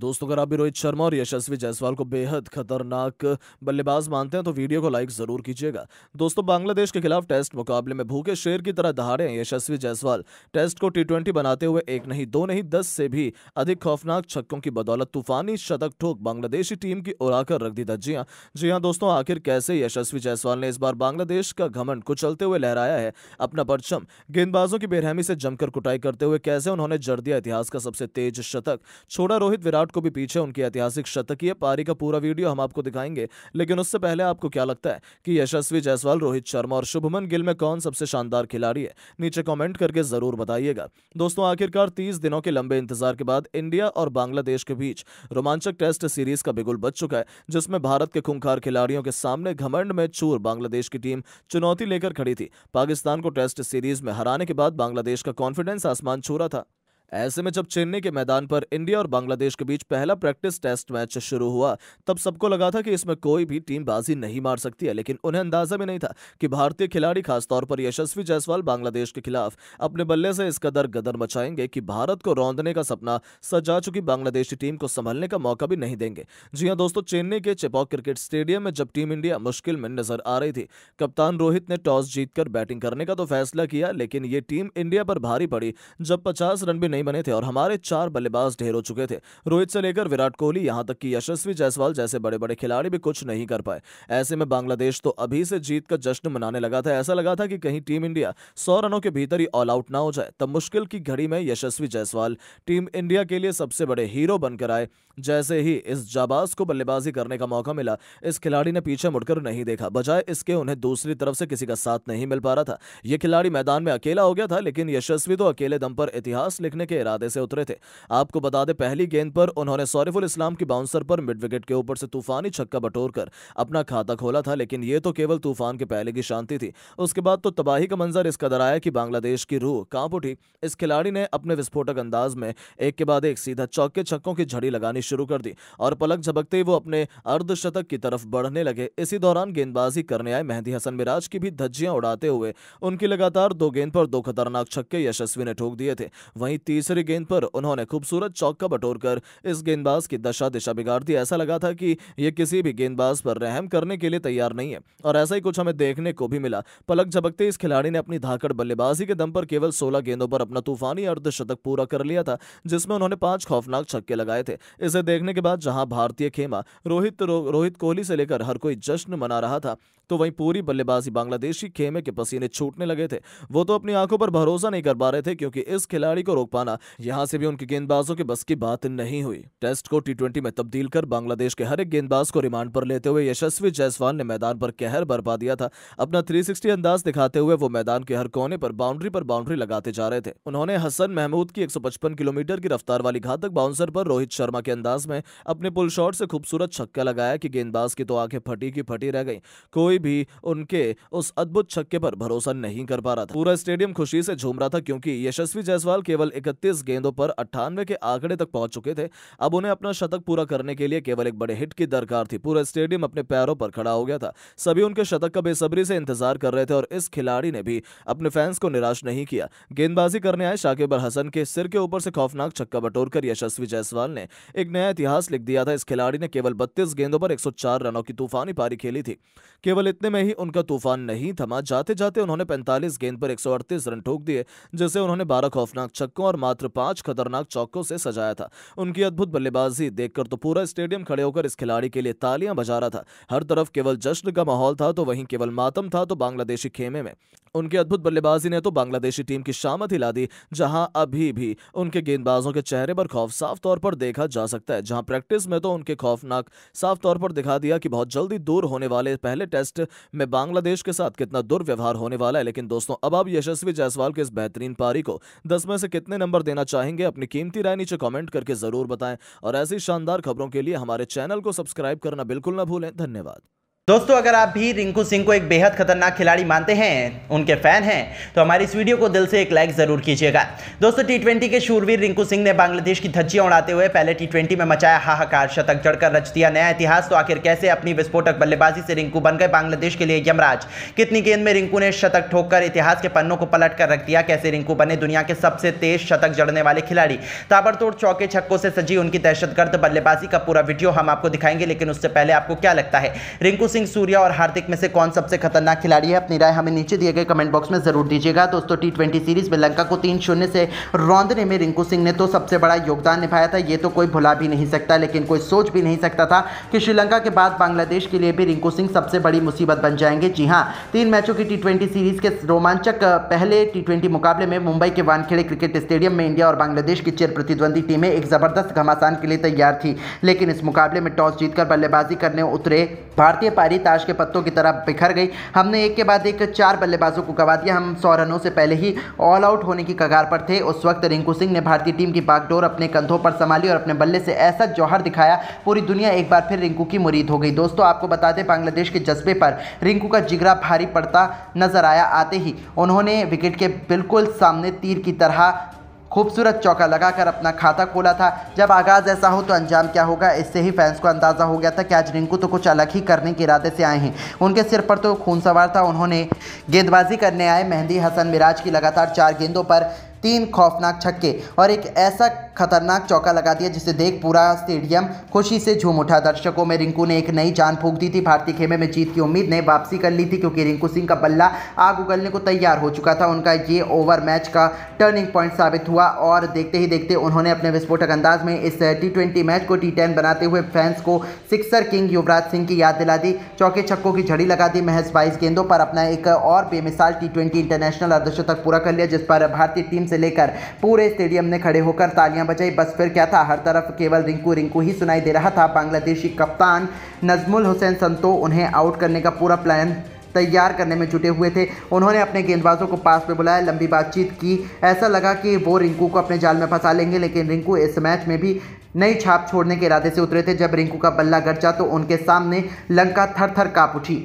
दोस्तों, अगर आप भी रोहित शर्मा और यशस्वी जायसवाल को बेहद खतरनाक बल्लेबाज मानते हैं तो वीडियो को लाइक जरूर कीजिएगा। दोस्तों, बांग्लादेश के खिलाफ टेस्ट मुकाबले में भूखे शेर की तरह दहाड़े हैं यशस्वी जायसवाल। टेस्ट को टी20 बनाते हुए एक नहीं, दो नहीं, 10 से भी अधिक खौफनाक छक्कों की बदौलत तूफानी शतक ठोक बांग्लादेशी टीम की उड़ाकर रख दी धज्जियां। जी हां दोस्तों, आखिर कैसे यशस्वी जायसवाल ने इस बार बांग्लादेश का घमंड कुचलते हुए लहराया है अपना परचम। गेंदबाजों की बेरहमी से जमकर कुटाई करते हुए कैसे उन्होंने जड़ दिया इतिहास का सबसे तेज शतक, छोड़ा रोहित विराट को भी पीछे उनकी ऐतिहासिक शतकीय पारी का पूरा वीडियो हम आपको दिखाएंगे। लेकिन उससे पहले आपको क्या लगता है कि यशस्वी जायसवाल, रोहित शर्मा और शुभमन गिल में कौन सबसे शानदार खिलाड़ी है? नीचे कमेंट करके जरूर बताइएगा। दोस्तों, आखिरकार 30 दिनों के लंबे इंतजार के बाद इंडिया और बांग्लादेश के बीच रोमांचक टेस्ट सीरीज का बिगुल बज चुका है, जिसमें भारत के खूंखार खिलाड़ियों के सामने घमंड में चूर बांग्लादेश की टीम चुनौती लेकर खड़ी थी। पाकिस्तान को टेस्ट सीरीज में हराने के बाद बांग्लादेश का कॉन्फिडेंस आसमान छू रहा था। ऐसे में जब चेन्नई के मैदान पर इंडिया और बांग्लादेश के बीच पहला प्रैक्टिस टेस्ट मैच शुरू हुआ, तब सबको लगा था कि इसमें कोई भी टीम बाजी नहीं मार सकती है। लेकिन उन्हें अंदाजा भी नहीं था कि भारतीय खिलाड़ी, खासतौर पर यशस्वी जायसवाल, बांग्लादेश के खिलाफ अपने बल्ले से इस कदर गदर मचाएंगे कि भारत को रौंदने का सपना सजा चुकी बांग्लादेशी टीम को संभलने का मौका भी नहीं देंगे। जी हां दोस्तों, चेन्नई के चेपॉक क्रिकेट स्टेडियम में जब टीम इंडिया मुश्किल में नजर आ रही थी, कप्तान रोहित ने टॉस जीतकर बैटिंग करने का तो फैसला किया, लेकिन ये टीम इंडिया पर भारी पड़ी जब 50 रन भी नहीं बने थे और हमारे 4 बल्लेबाज ढेर हो चुके थे। रोहित से लेकर विराट कोहली, यहां तक कि यशस्वी जायसवाल जैसे बड़े बड़े खिलाड़ी भी कुछ नहीं कर पाए। ऐसे में बांग्लादेश तो अभी से जीत का जश्न मनाने लगा था। ऐसा लगा था कि कहीं टीम इंडिया 100 रनों के भीतर ही ऑल आउट ना हो जाए। तब मुश्किल की घड़ी में यशस्वी जायसवाल टीम इंडिया के लिए सबसे बड़े हीरो बनकर आए। जैसे ही इस जाबाज को बल्लेबाजी करने का मौका मिला, इस खिलाड़ी ने पीछे मुड़कर नहीं देखा। बजाय इसके उन्हें दूसरी तरफ से किसी का साथ नहीं मिल पा रहा था। यह खिलाड़ी मैदान में अकेला हो गया था, लेकिन यशस्वी तो अकेले दम पर इतिहास लिखने के इरादे से उतरे थे। आपको बता दें, पहली गेंद पर उन्होंने सौरिफुल इस्लाम की बाउंसर पर मिड विकेट के ऊपर से तूफानी छक्का बटोरकर अपना खाता खोला था। लेकिन यह तो केवल तूफान के पहले की शांति थी। उसके बाद तो तबाही का मंजर इस कदर आया कि बांग्लादेश की रूह कांप उठी। इस खिलाड़ी ने अपने विस्फोटक अंदाज में एक के बाद एक सीधा चौके छक्कों की झड़ी लगानी शुरू कर दी और पलक झपकते ही वो अपने अर्धशतक की तरफ बढ़ने लगे। इसी दौरान गेंदबाजी करने आए मेहदी हसन मिराज की भी धज्जियां उड़ाते हुए उनकी लगातार 2 गेंद पर 2 खतरनाक छक्के यशस्वी ने ठोक दिए थे। वहीं तीसरी गेंद पर उन्होंने खूबसूरत चौका बटोरकर इस गेंदबाज की दशा दिशा बिगाड़ दी। ऐसा लगा था कि यह किसी भी गेंदबाज पर रहम करने के लिए तैयार नहीं है, और ऐसा ही कुछ हमें देखने को भी मिला। पलक झपकते इस खिलाड़ी ने अपनी धाकड़ बल्लेबाजी के दम पर केवल 16 गेंदों पर अपना तूफानी अर्धशतक पूरा कर लिया था, जिसमें उन्होंने 5 खौफनाक छक्के लगाए थे। इसे देखने के बाद जहां भारतीय खेमा रोहित कोहली से लेकर हर कोई जश्न मना रहा था, तो वहीं पूरी बल्लेबाजी बांग्लादेशी खेमे के पसीने छूटने लगे थे। वो तो अपनी आंखों पर भरोसा नहीं कर पा रहे थे, क्योंकि इस खिलाड़ी को रोक पाना यहां से भी उनके गेंदबाजों के बस की बात नहीं हुई। टेस्ट को टी20 में तब्दील कर बांग्लादेश के हर एक गेंदबाज को रिमांड पर लेते हुए यशस्वी जायसवाल ने मैदान पर कहर बरपा दिया था। अपना 360 अंदाज दिखाते हुए वो मैदान के हर कोने पर बाउंड्री लगाते जा रहे थे। उन्होंने हसन महमूद की 155 किलोमीटर की रफ्तार वाली घातक बाउंसर पर रोहित शर्मा के अंदाज में अपने पुल शॉट से खूबसूरत छक्का लगाया कि गेंदबाज की तो आंखें फटी की फटी रह गई। कोई भी उनके उस अद्भुत छक्के पर भरोसा नहीं कर पा रहा था। पूरा स्टेडियम खुशी से झूम रहा था, क्योंकि यशस्वी जायसवाल केवल 31 गेंदों पर 98 के आंकड़े तक पहुंच चुके थे। अब उन्हें अपना शतक पूरा करने के लिए केवल एक बड़े हिट की दरकार थी। पूरा स्टेडियम अपने पैरों पर खड़ा हो गया था। सभी उनके शतक का बेसब्री से इंतजार कर रहे थे, और इस खिलाड़ी ने भी अपने फैंस को निराश नहीं किया। गेंदबाजी करने आए शाकिब अल हसन के सिर के ऊपर से खौफनाक छक्का बटोरकर यशस्वी जायसवाल ने एक नया इतिहास लिख दिया था। इस खिलाड़ी ने केवल 32 गेंदों पर 104 रनों की तूफानी पारी खेली थी। केवल इतने में ही उनका तूफान नहीं थमा। जाते जाते उन्होंने 45 गेंद पर 138 रन ठोक दिए, जिसे उन्होंने 12 खौफनाक छक्कों और मात्र 5 खतरनाक चौकों से सजाया था। उनकी अद्भुत बल्लेबाजी देखकर तो पूरा स्टेडियम खड़े होकर इस खिलाड़ी के लिए तालियां बजा रहा था। हर तरफ केवल जश्न का माहौल था, तो वहीं केवल मातम था तो बांग्लादेशी खेमे में। उनकी अद्भुत बल्लेबाजी ने तो बांग्लादेशी टीम की शामत हिला दी। जहां अभी भी उनके गेंदबाजों के चेहरे पर खौफ साफ तौर पर देखा जा सकता है। जहां प्रैक्टिस में तो उनके खौफनाक साफ तौर पर दिखा दिया कि बहुत जल्दी दूर होने वाले पहले टेस्ट में बांग्लादेश के साथ कितना दुर्व्यवहार होने वाला है। लेकिन दोस्तों, अब आप यशस्वी जायसवाल के इस बेहतरीन पारी को 10 में से कितने नंबर देना चाहेंगे? अपनी कीमती राय नीचे कमेंट करके जरूर बताएं, और ऐसी शानदार खबरों के लिए हमारे चैनल को सब्सक्राइब करना बिल्कुल ना भूलें। धन्यवाद। दोस्तों, अगर आप भी रिंकू सिंह को एक बेहद खतरनाक खिलाड़ी मानते हैं, उनके फैन हैं, तो हमारी इस वीडियो को दिल से एक लाइक जरूर कीजिएगा। दोस्तों, टी20 के शूरवीर रिंकू सिंह ने बांग्लादेश की धज्जियां उड़ाते हुए पहले टी20 में मचाया हाहाकार, शतक जड़कर रच दिया नया इतिहास। तो आखिर कैसे अपनी विस्फोटक बल्लेबाजी से रिंकू बन गए बांग्लादेश के लिए यमराज? कितनी गेंद में रिंकू ने शतक ठोककर इतिहास के पन्नों को पलट कर रख दिया? कैसे रिंकू बने दुनिया के सबसे तेज शतक जड़ने वाले खिलाड़ी? ताबड़तोड़ चौके छक्कों से सजी उनकी दहशतगर्द बल्लेबाजी का पूरा वीडियो हम आपको दिखाएंगे, लेकिन उससे पहले आपको क्या लगता है, रिंकू सिंह, सूर्या और हार्दिक में से कौन सबसे खतरनाक खिलाड़ी है? अपनी राय हमें नीचे दिए गए कमेंट बॉक्स में जरूर दीजिएगा। दोस्तों, टी20 सीरीज में लंका को 3-0 से रौंदने में रिंकू सिंह ने तो सबसे बड़ा योगदान निभाया था, ये तो कोई भुला भी नहीं सकता, लेकिन कोई सोच भी नहीं सकता था कि श्रीलंका के बाद बांग्लादेश के लिए भी रिंकू सिंह सबसे बड़ी मुसीबत बन जाएंगे। जी हां, 3 मैचों की टी20 सीरीज के रोमांचक पहले टी20 मुकाबले में मुंबई के वानखेड़े क्रिकेट स्टेडियम में इंडिया और बांग्लादेश की चिर प्रतिद्वंदी टीमें एक जबरदस्त घमासान के लिए तैयार थी, लेकिन इस मुकाबले में टॉस जीतकर बल्लेबाजी करने उतरे भारतीय पारी ताश के पत्तों की तरह बिखर गई। हमने एक के बाद एक 4 बल्लेबाजों को गंवा दिया। हम 100 रनों से पहले ही ऑल आउट होने की कगार पर थे। उस वक्त रिंकू सिंह ने भारतीय टीम की बागडोर अपने कंधों पर संभाली और अपने बल्ले से ऐसा जौहर दिखाया, पूरी दुनिया एक बार फिर रिंकू की मुरीद हो गई। दोस्तों, आपको बता दें, बांग्लादेश के जज्बे पर रिंकू का जिगरा भारी पड़ता नजर आया। आते ही उन्होंने विकेट के बिल्कुल सामने तीर की तरह खूबसूरत चौका लगाकर अपना खाता खोला था। जब आगाज ऐसा हो तो अंजाम क्या होगा, इससे ही फैंस को अंदाजा हो गया था कि आज रिंकू तो कुछ अलग ही करने के इरादे से आए हैं। उनके सिर पर तो खून सवार था। उन्होंने गेंदबाजी करने आए मेहंदी हसन मिराज की लगातार 4 गेंदों पर 3 खौफनाक छक्के और एक ऐसा खतरनाक चौका लगा दिया जिसे देख पूरा स्टेडियम खुशी से झूम उठा। दर्शकों में रिंकू ने एक नई जान फूंक दी थी। भारतीय खेमे में जीत की उम्मीद ने वापसी कर ली थी, क्योंकि रिंकू सिंह का बल्ला आग उगलने को तैयार हो चुका था। उनका ये ओवर मैच का टर्निंग पॉइंट साबित हुआ और देखते ही देखते उन्होंने अपने विस्फोटक अंदाज में इस टी20 मैच को टी10 बनाते हुए फैंस को सिक्सर किंग युवराज सिंह की याद दिला दी। चौके छक्कों की झड़ी लगा दी। महज 22 गेंदों पर अपना एक और बेमिसाल टी20 इंटरनेशनल अर्धशतक पूरा कर लिया, जिस पर भारतीय टीम से लेकर पूरे स्टेडियम ने खड़े होकर तालियां बजाई। बस फिर क्या था, हर तरफ केवल रिंकू रिंकू ही सुनाई दे रहा था। बांग्लादेशी कप्तान नजमुल हुसैन संतो उन्हें आउट करने का पूरा प्लान तैयार करने में जुटे हुए थे। उन्होंने अपने गेंदबाजों को पास पे बुलाया, लंबी बातचीत की। ऐसा लगा कि वो रिंकू को अपने जाल में फंसा लेंगे, लेकिन रिंकू इस मैच में भी नई छाप छोड़ने के इरादे से उतरे थे। जब रिंकू का बल्ला गरजा तो उनके सामने लंका थर थर कांप उठी,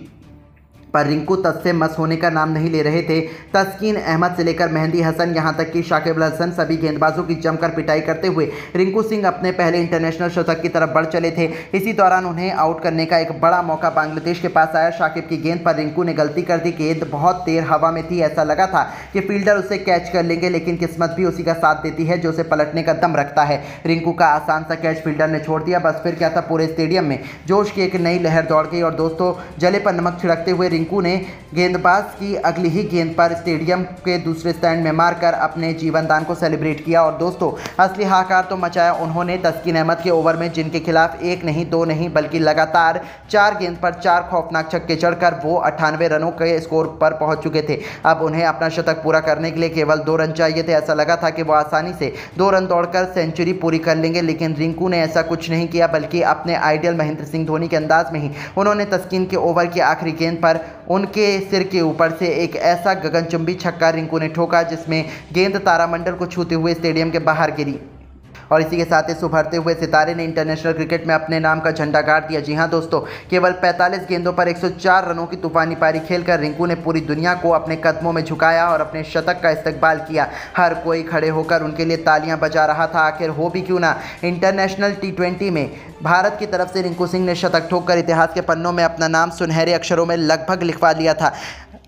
पर रिंकू तस से मस होने का नाम नहीं ले रहे थे। तस्कीन अहमद से लेकर मेहंदी हसन, यहां तक कि शाकिब अल हसन, सभी गेंदबाजों की जमकर पिटाई करते हुए रिंकू सिंह अपने पहले इंटरनेशनल शतक की तरफ बढ़ चले थे। इसी दौरान उन्हें आउट करने का एक बड़ा मौका बांग्लादेश के पास आया। शाकिब की गेंद पर रिंकू ने गलती कर दी। गेंद बहुत देर हवा में थी, ऐसा लगा था कि फील्डर उसे कैच कर लेंगे, लेकिन किस्मत भी उसी का साथ देती है जो उसे पलटने का दम रखता है। रिंकू का आसान सा कैच फील्डर ने छोड़ दिया। बस फिर क्या था, पूरे स्टेडियम में जोश की एक नई लहर दौड़ गई और दोस्तों, जले पर नमक छिड़कते हुए रिंकू ने गेंदबाज की अगली ही गेंद पर स्टेडियम के दूसरे स्टैंड में मारकर अपने जीवनदान को सेलिब्रेट किया। और दोस्तों, असली हाहाकार तो मचाया उन्होंने तस्कीन अहमद के ओवर में, जिनके खिलाफ 1 नहीं 2 नहीं बल्कि लगातार 4 गेंद पर 4 खौफनाक छक्के चढ़कर वो 98 रनों के स्कोर पर पहुंच चुके थे। अब उन्हें अपना शतक पूरा करने के लिए केवल 2 रन चाहिए थे। ऐसा लगा था कि वो आसानी से 2 रन दौड़कर सेंचुरी पूरी कर लेंगे, लेकिन रिंकू ने ऐसा कुछ नहीं किया, बल्कि अपने आइडियल महेंद्र सिंह धोनी के अंदाज में ही उन्होंने तस्कीन के ओवर की आखिरी गेंद पर उनके सिर के ऊपर से एक ऐसा गगनचुंबी छक्का रिंकू ने ठोका जिसमें गेंद तारामंडल को छूते हुए स्टेडियम के बाहर गिरी। और इसी के साथ इस उभरते हुए सितारे ने इंटरनेशनल क्रिकेट में अपने नाम का झंडा गाड़ दिया। जी हां दोस्तों, केवल 45 गेंदों पर 104 रनों की तूफानी पारी खेलकर रिंकू ने पूरी दुनिया को अपने कदमों में झुकाया और अपने शतक का इस्तकबाल किया। हर कोई खड़े होकर उनके लिए तालियां बजा रहा था। आखिर हो भी क्यों ना, इंटरनेशनल टी20 में भारत की तरफ से रिंकू सिंह ने शतक ठोककर इतिहास के पन्नों में अपना नाम सुनहरे अक्षरों में लगभग लिखवा लिया था।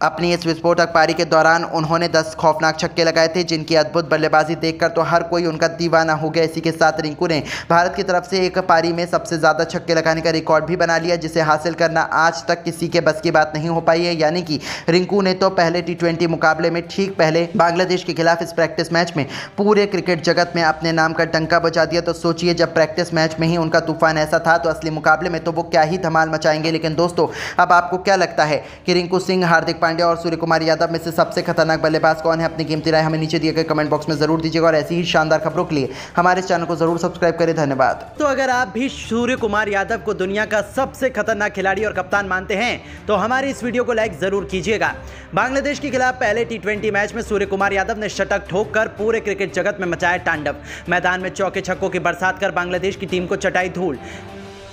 अपनी इस विस्फोटक पारी के दौरान उन्होंने 10 खौफनाक छक्के लगाए थे, जिनकी अद्भुत बल्लेबाजी देखकर तो हर कोई उनका दीवाना हो गया। इसी के साथ रिंकू ने भारत की तरफ से एक पारी में सबसे ज़्यादा छक्के लगाने का रिकॉर्ड भी बना लिया, जिसे हासिल करना आज तक किसी के बस की बात नहीं हो पाई है। यानी कि रिंकू ने तो पहले टी20 मुकाबले में ठीक पहले बांग्लादेश के खिलाफ इस प्रैक्टिस मैच में पूरे क्रिकेट जगत में अपने नाम का डंका बजा दिया। तो सोचिए, जब प्रैक्टिस मैच में ही उनका तूफान ऐसा था, तो असली मुकाबले में तो वो क्या ही धमाल मचाएंगे। लेकिन दोस्तों, अब आपको क्या लगता है कि रिंकू सिंह, हार्दिक पांड्या और सूर्य कुमार यादव में से सबसे खतरनाक बल्लेबाज कौन है? अपनी कीमती राय हमें नीचे दिए गए कमेंट बॉक्स में जरूर दीजिएगा और ऐसी ही शानदार खबरों के लिए हमारे चैनल को जरूर सब्सक्राइब करें। धन्यवाद। तो अगर आप भी सूर्य कुमार यादव को दुनिया का सबसे खतरनाक खिलाड़ी और कप्तान मानते हैं, तो हमारी इस वीडियो को लाइक जरूर कीजिएगा। बांग्लादेश के खिलाफ पहले टी20 मैच में सूर्य कुमार यादव ने शतक ठोककर पूरे क्रिकेट जगत में मचाया तांडव। मैदान में चौके छक्कों की बरसात कर बांग्लादेश की टीम को चटाई धूल।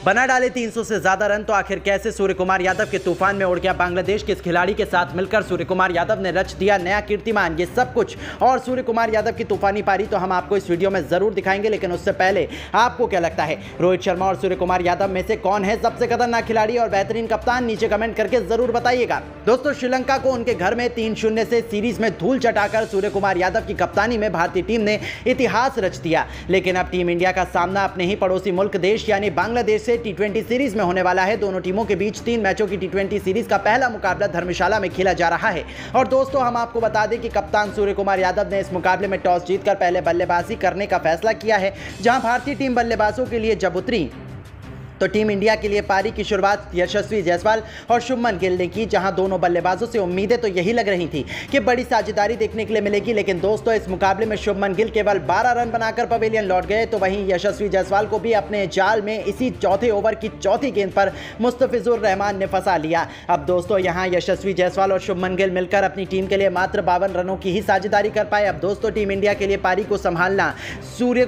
बना डाले 300 से ज्यादा रन। तो आखिर कैसे सूर्य कुमार यादव के तूफान में उड़ गया बांग्लादेश के इस खिलाड़ी के साथ मिलकर सूर्य कुमार यादव ने रच दिया नया कीर्तिमान, ये सब कुछ और सूर्य कुमार यादव की तूफानी पारी तो हम आपको इस वीडियो में जरूर दिखाएंगे। लेकिन उससे पहले आपको क्या लगता है, रोहित शर्मा और सूर्य कुमार यादव में से कौन है सबसे खतरनाक खिलाड़ी और बेहतरीन कप्तान? नीचे कमेंट करके जरूर बताइएगा। दोस्तों, श्रीलंका को उनके घर में 3-0 से सीरीज में धूल चटाकर सूर्य कुमार यादव की कप्तानी में भारतीय टीम ने इतिहास रच दिया। लेकिन अब टीम इंडिया का सामना अपने ही पड़ोसी मुल्क देश यानी बांग्लादेश से T20 सीरीज में होने वाला है। दोनों टीमों के बीच 3 मैचों की T20 सीरीज का पहला मुकाबला धर्मशाला में खेला जा रहा है। और दोस्तों, हम आपको बता दें कि कप्तान सूर्य कुमार यादव ने इस मुकाबले में टॉस जीतकर पहले बल्लेबाजी करने का फैसला किया है। जहां भारतीय टीम बल्लेबाजों के लिए जब उतरी तो टीम इंडिया के लिए पारी की शुरुआत यशस्वी जायसवाल और शुभमन गिल ने की। जहां दोनों बल्लेबाजों से उम्मीदें तो यही लग रही थी कि बड़ी साझेदारी देखने के लिए मिलेगी। लेकिन दोस्तों, इस मुकाबले में शुभमन गिल केवल 12 रन बनाकर पवेलियन लौट गए। तो वहीं यशस्वी जायसवाल को भी अपने जाल में इसी चौथे ओवर की चौथी गेंद पर मुस्तफिजुर रहमान ने फंसा लिया। अब दोस्तों, यहां यशस्वी जायसवाल और शुभमन गिल मिलकर अपनी टीम के लिए मात्र 52 रनों की ही साझेदारी कर पाए। अब दोस्तों, टीम इंडिया के लिए पारी को संभालना सूर्य